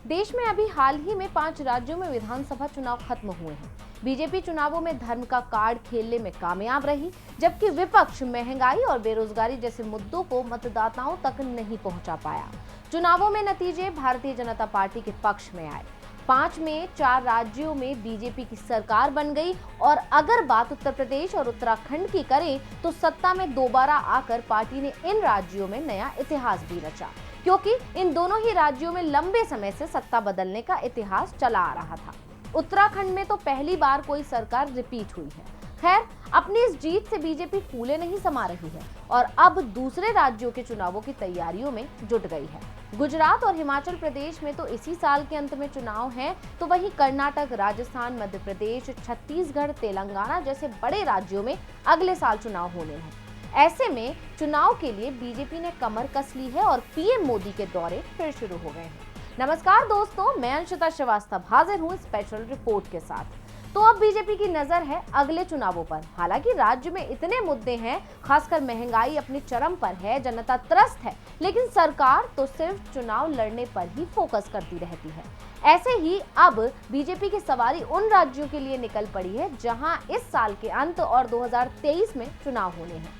देश में अभी हाल ही में 5 राज्यों में विधानसभा चुनाव खत्म हुए हैं। बीजेपी चुनावों में धर्म का कार्ड खेलने में कामयाब रही, जबकि विपक्ष महंगाई और बेरोजगारी जैसे मुद्दों को मतदाताओं तक नहीं पहुंचा पाया। चुनावों में नतीजे भारतीय जनता पार्टी के पक्ष में आए। 5 में 4 राज्यों में बीजेपी की सरकार बन गई और अगर बात उत्तर प्रदेश और उत्तराखंड की करें तो सत्ता में दोबारा आकर पार्टी ने इन राज्यों में नया इतिहास भी रचा, क्योंकि इन दोनों ही राज्यों में लंबे समय से सत्ता बदलने का इतिहास चला आ रहा था। उत्तराखंड में तो पहली बार कोई सरकार रिपीट हुई है। खैर, अपनी इस जीत से बीजेपी फूले नहीं समा रही है और अब दूसरे राज्यों के चुनावों की तैयारियों में जुट गई है। गुजरात और हिमाचल प्रदेश में तो इसी साल के अंत में चुनाव हैं, तो वहीं कर्नाटक, राजस्थान, मध्य प्रदेश, छत्तीसगढ़, तेलंगाना जैसे बड़े राज्यों में अगले साल चुनाव होने हैं। ऐसे में चुनाव के लिए बीजेपी ने कमर कस ली है और पीएम मोदी के दौरे फिर शुरू हो गए हैं। नमस्कार दोस्तों, मैं अंशिता श्रीवास्तव हाजिर हूँ स्पेशल रिपोर्ट के साथ। तो अब बीजेपी की नजर है अगले चुनावों पर। हालांकि राज्य में इतने मुद्दे हैं, खासकर महंगाई अपनी चरम पर है, जनता त्रस्त है, लेकिन सरकार तो सिर्फ चुनाव लड़ने पर ही फोकस करती रहती है। ऐसे ही अब बीजेपी की सवारी उन राज्यों के लिए निकल पड़ी है जहां इस साल के अंत और 2023 में चुनाव होने हैं।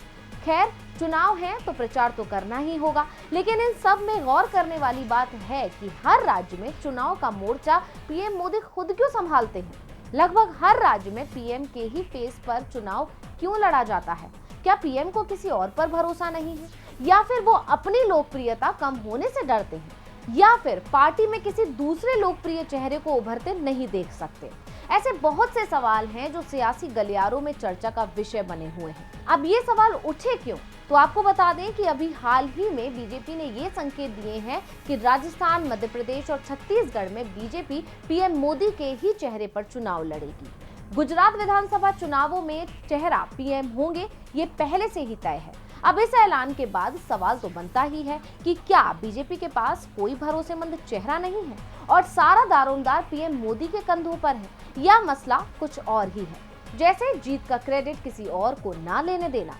खैर, चुनाव है तो प्रचार तो करना ही होगा, लेकिन इन सब में गौर करने वाली बात है कि हर राज्य में चुनाव का मोर्चा पीएम मोदी खुद क्यों संभालते हैं। लगभग हर राज्य में पीएम के ही फेस पर चुनाव क्यों लड़ा जाता है? क्या पीएम को किसी और पर भरोसा नहीं है, या फिर वो अपनी लोकप्रियता कम होने से डरते हैं, या फिर पार्टी में किसी दूसरे लोकप्रिय चेहरे को उभरते नहीं देख सकते? ऐसे बहुत से सवाल हैं जो सियासी गलियारों में चर्चा का विषय बने हुए हैं। अब ये सवाल उठे क्यों? तो आपको बता दें कि अभी हाल ही में बीजेपी ने ये संकेत दिए हैं कि राजस्थान, मध्य प्रदेश और छत्तीसगढ़ में बीजेपी पीएम मोदी के ही चेहरे पर चुनाव लड़ेगी। गुजरात विधानसभा चुनावों में चेहरा पीएम होंगे, ये पहले से ही तय है। अब इस ऐलान के बाद सवाल तो बनता ही है कि क्या बीजेपी के पास कोई भरोसेमंद चेहरा नहीं है और सारा दारोमदार पीएम मोदी के कंधों पर है, या मसला कुछ और ही है, जैसे जीत का क्रेडिट किसी और को ना लेने देना।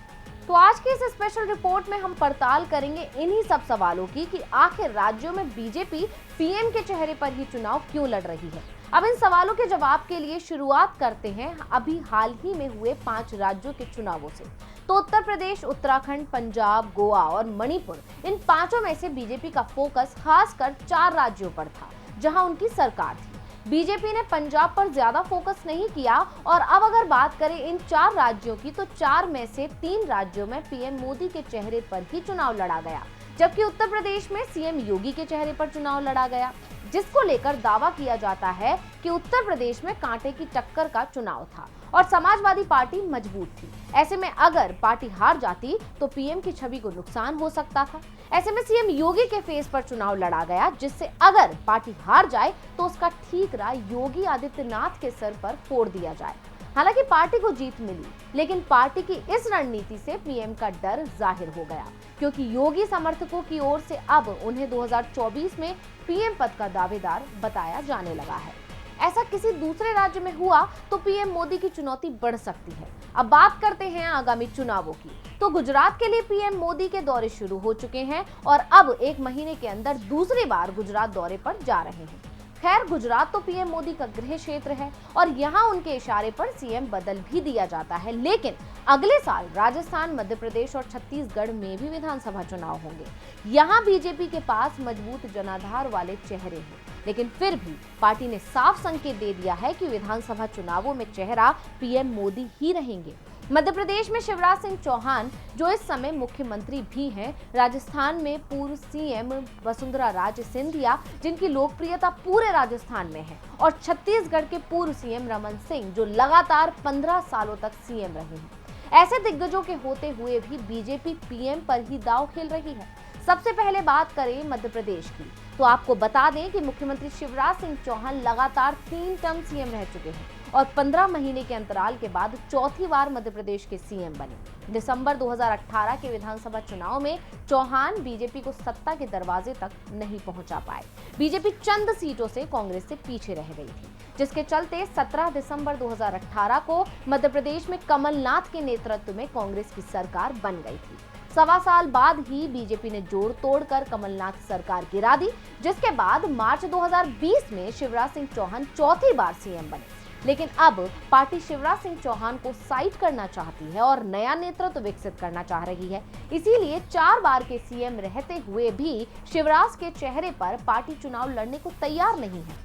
तो आज की इस स्पेशल रिपोर्ट में हम पड़ताल करेंगे इन्हीं सब सवालों की कि आखिर राज्यों में बीजेपी पीएम के चेहरे पर ही चुनाव क्यों लड़ रही है। अब इन सवालों के जवाब के लिए शुरुआत करते हैं अभी हाल ही में हुए 5 राज्यों के चुनावों से। तो उत्तर प्रदेश, उत्तराखंड, पंजाब, गोवा और मणिपुर, इन पांचों में से बीजेपी का फोकस खासकर 4 राज्यों पर था जहां उनकी सरकार थी। बीजेपी ने पंजाब पर ज्यादा फोकस नहीं किया और अब अगर बात करें इन 4 राज्यों की, तो 4 में से 3 राज्यों में पीएम मोदी के चेहरे पर ही चुनाव लड़ा गया, जबकि उत्तर प्रदेश में सीएम योगी के चेहरे पर चुनाव लड़ा गया, जिसको लेकर दावा किया जाता है कि उत्तर प्रदेश में कांटे की टक्कर का चुनाव था और समाजवादी पार्टी मजबूत थी। ऐसे में अगर पार्टी हार जाती तो पीएम की छवि को नुकसान हो सकता था। ऐसे में सीएम योगी के फेस पर चुनाव लड़ा गया, जिससे अगर पार्टी हार जाए तो उसका ठीकरा योगी आदित्यनाथ के सर पर फोड़ दिया जाए। हालांकि पार्टी को जीत मिली, लेकिन पार्टी की इस रणनीति से पीएम का डर जाहिर हो गया, क्योंकि योगी समर्थकों की ओर से अब उन्हें 2024 में पीएम पद का दावेदार बताया जाने लगा है। ऐसा किसी दूसरे राज्य में हुआ तो पीएम मोदी की चुनौती बढ़ सकती है। अब बात करते हैं आगामी चुनावों की। तो गुजरात के लिए पीएम मोदी के दौरे शुरू हो चुके हैं और अब 1 महीने के अंदर दूसरी बार गुजरात दौरे पर जा रहे हैं। खैर, गुजरात तो पीएम मोदी का गृह क्षेत्र है और यहाँ उनके इशारे पर सीएम बदल भी दिया जाता है, लेकिन अगले साल राजस्थान, मध्य प्रदेश और छत्तीसगढ़ में भी विधानसभा चुनाव होंगे। यहाँ बीजेपी के पास मजबूत जनाधार वाले चेहरे हैं, लेकिन फिर भी पार्टी ने साफ संकेत दे दिया है कि विधानसभा चुनावों में चेहरा पीएम मोदी ही रहेंगे। मध्य प्रदेश में शिवराज सिंह चौहान, जो इस समय मुख्यमंत्री भी हैं, राजस्थान में पूर्व सीएम वसुंधरा राजे सिंधिया, जिनकी लोकप्रियता पूरे राजस्थान में है, और छत्तीसगढ़ के पूर्व सीएम रमन सिंह, जो लगातार 15 सालों तक सीएम रहे हैं। ऐसे दिग्गजों के होते हुए भी बीजेपी पीएम पर ही दांव खेल रही है। सबसे पहले बात करें मध्य प्रदेश की, तो आपको बता दें कि मुख्यमंत्री शिवराज सिंह चौहान लगातार 3 टर्म सीएम रह चुके हैं और 15 महीने के अंतराल के बाद चौथी बार मध्य प्रदेश के सीएम बने। दिसंबर 2018 के विधानसभा चुनाव में चौहान बीजेपी को सत्ता के दरवाजे तक नहीं पहुंचा पाए। बीजेपी चंद सीटों से कांग्रेस से पीछे रह गई थी, जिसके चलते 17 दिसंबर 2018 को मध्य प्रदेश में कमलनाथ के नेतृत्व में कांग्रेस की सरकार बन गई थी। सवा साल बाद ही बीजेपी ने जोड़ तोड़कर कमलनाथ सरकार गिरा दी, जिसके बाद मार्च 2020 में शिवराज सिंह चौहान चौथी बार सीएम बने। लेकिन अब पार्टी शिवराज सिंह चौहान को साइड करना चाहती है और नया नेतृत्व विकसित करना चाह रही है। इसीलिए 4 बार के सीएम रहते हुए भी शिवराज के चेहरे पर पार्टी चुनाव लड़ने को तैयार नहीं है,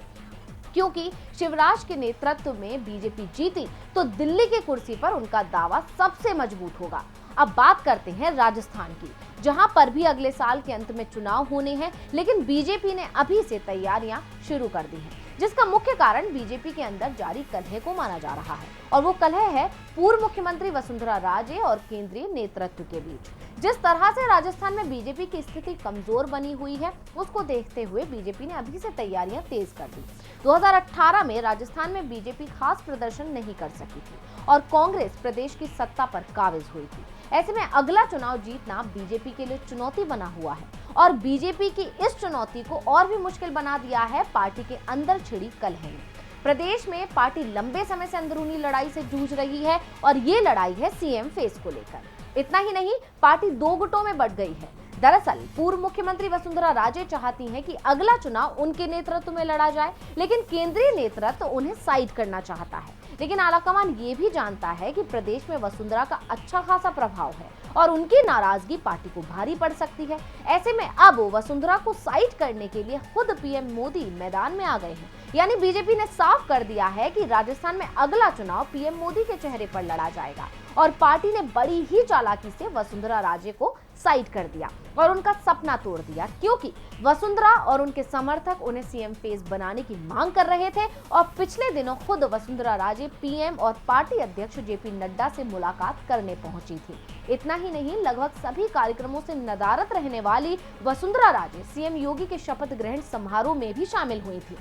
क्योंकि शिवराज के नेतृत्व में बीजेपी जीती तो दिल्ली की कुर्सी पर उनका दावा सबसे मजबूत होगा। अब बात करते हैं राजस्थान की, जहां पर भी अगले साल के अंत में चुनाव होने हैं, लेकिन बीजेपी ने अभी से तैयारियां शुरू कर दी हैं, जिसका मुख्य कारण बीजेपी के अंदर जारी कलह को माना जा रहा है। और वो कलह है पूर्व मुख्यमंत्री वसुंधरा राजे और केंद्रीय नेतृत्व के बीच। जिस तरह से राजस्थान में बीजेपी की स्थिति कमजोर बनी हुई है, उसको देखते हुए बीजेपी ने अभी से तैयारियां तेज कर दी। 2018 में राजस्थान में बीजेपी खास प्रदर्शन नहीं कर सकी थी और कांग्रेस प्रदेश की सत्ता पर काबिज हुई थी। ऐसे में अगला चुनाव जीतना बीजेपी के लिए चुनौती बना हुआ है और बीजेपी की इस चुनौती को और भी मुश्किल बना दिया है पार्टी के अंदर छिड़ी कलह ने। प्रदेश में पार्टी लंबे समय से अंदरूनी लड़ाई से जूझ रही है और ये लड़ाई है सीएम फेस को लेकर। इतना ही नहीं, पार्टी 2 गुटों में बढ़ गई है। दरअसल पूर्व मुख्यमंत्री वसुंधरा राजे चाहती हैं कि अगला चुनाव उनके नेतृत्व में लड़ा जाए, लेकिन केंद्रीय नेतृत्व उन्हें साइड करना चाहता है। लेकिन आलाकमान ये भी जानता है कि प्रदेश में वसुंधरा का अच्छा खासा प्रभाव है और उनकी नाराजगी पार्टी को भारी पड़ सकती है। ऐसे में अब वसुंधरा को साइड करने के लिए खुद पीएम मोदी मैदान में आ गए हैं। यानी बीजेपी ने साफ कर दिया है कि राजस्थान में अगला चुनाव पीएम मोदी के चेहरे पर लड़ा जाएगा और पार्टी ने बड़ी ही चालाकी से वसुंधरा राजे को साइड कर दिया और उनका सपना तोड़ दिया, क्योंकि वसुंधरा और उनके समर्थक उन्हें सीएम फेस बनाने की मांग कर रहे थे और पिछले दिनों खुद वसुंधरा राजे पीएम और पार्टी अध्यक्ष जेपी नड्डा से मुलाकात करने पहुंची थी। इतना ही नहीं, लगभग सभी कार्यक्रमों से नदारद रहने वाली वसुंधरा राजे सीएम योगी के शपथ ग्रहण समारोह में भी शामिल हुई थी।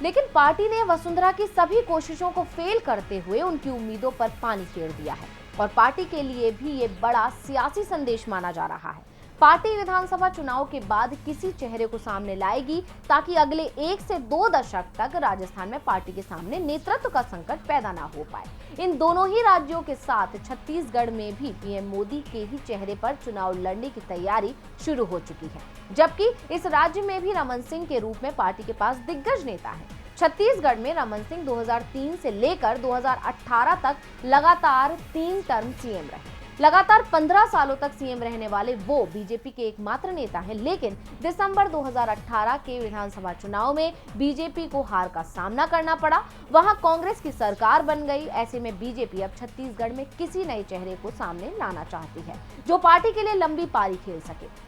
लेकिन पार्टी ने वसुंधरा की सभी कोशिशों को फेल करते हुए उनकी उम्मीदों पर पानी फेर दिया है और पार्टी के लिए भी ये बड़ा सियासी संदेश माना जा रहा है। पार्टी विधानसभा चुनाव के बाद किसी चेहरे को सामने लाएगी ताकि अगले 1 से 2 दशक तक राजस्थान में पार्टी के सामने नेतृत्व का संकट पैदा ना हो पाए। इन दोनों ही राज्यों के साथ छत्तीसगढ़ में भी पीएम मोदी के ही चेहरे पर चुनाव लड़ने की तैयारी शुरू हो चुकी है, जबकि इस राज्य में भी रमन सिंह के रूप में पार्टी के पास दिग्गज नेता है। छत्तीसगढ़ में रमन सिंह 2003 से लेकर 2018 तक लगातार 3 टर्म सीएम रहे। लगातार 15 सालों तक सीएम रहने वाले वो बीजेपी के एकमात्र नेता हैं, लेकिन दिसंबर 2018 के विधानसभा चुनाव में बीजेपी को हार का सामना करना पड़ा। वहां कांग्रेस की सरकार बन गई। ऐसे में बीजेपी अब छत्तीसगढ़ में किसी नए चेहरे को सामने लाना चाहती है जो पार्टी के लिए लंबी पारी खेल सके।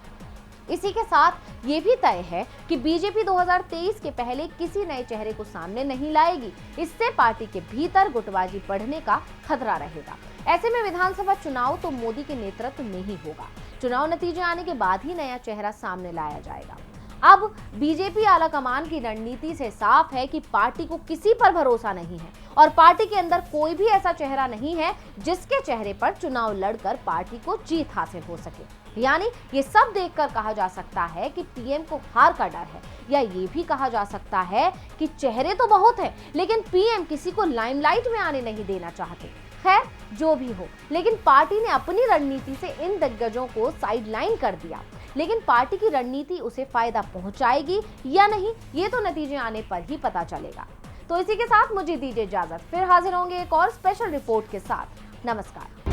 इसी के साथ ये भी तय है कि बीजेपी 2023 के पहले किसी नए चेहरे को सामने नहीं लाएगी। इससे पार्टी के भीतर गुटबाजी बढ़ने का खतरा रहेगा। ऐसे में विधानसभा चुनाव तो मोदी के नेतृत्व में ही होगा। चुनाव नतीजे आने के बाद ही नया चेहरा सामने लाया जाएगा। अब बीजेपी आलाकमान की रणनीति से साफ है कि पार्टी को किसी पर भरोसा नहीं है और पार्टी के अंदर कोई भी ऐसा चेहरा नहीं है जिसके चेहरे पर चुनाव लड़कर पार्टी को जीत हासिल हो सके। यानी ये सब देखकर कहा जा सकता है कि पीएम को हार का डर है, या ये भी कहा जा सकता है कि चेहरे तो बहुत हैं, लेकिन पीएम किसी को लाइमलाइट में आने नहीं देना चाहते। खैर, जो भी हो, लेकिन पार्टी ने अपनी रणनीति से इन दिग्गजों को साइडलाइन कर दिया। लेकिन पार्टी की रणनीति उसे फायदा पहुंचाएगी या नहीं, ये तो नतीजे आने पर ही पता चलेगा। तो इसी के साथ मुझे दीजिए इजाजत, फिर हाजिर होंगे एक और स्पेशल रिपोर्ट के साथ। नमस्कार।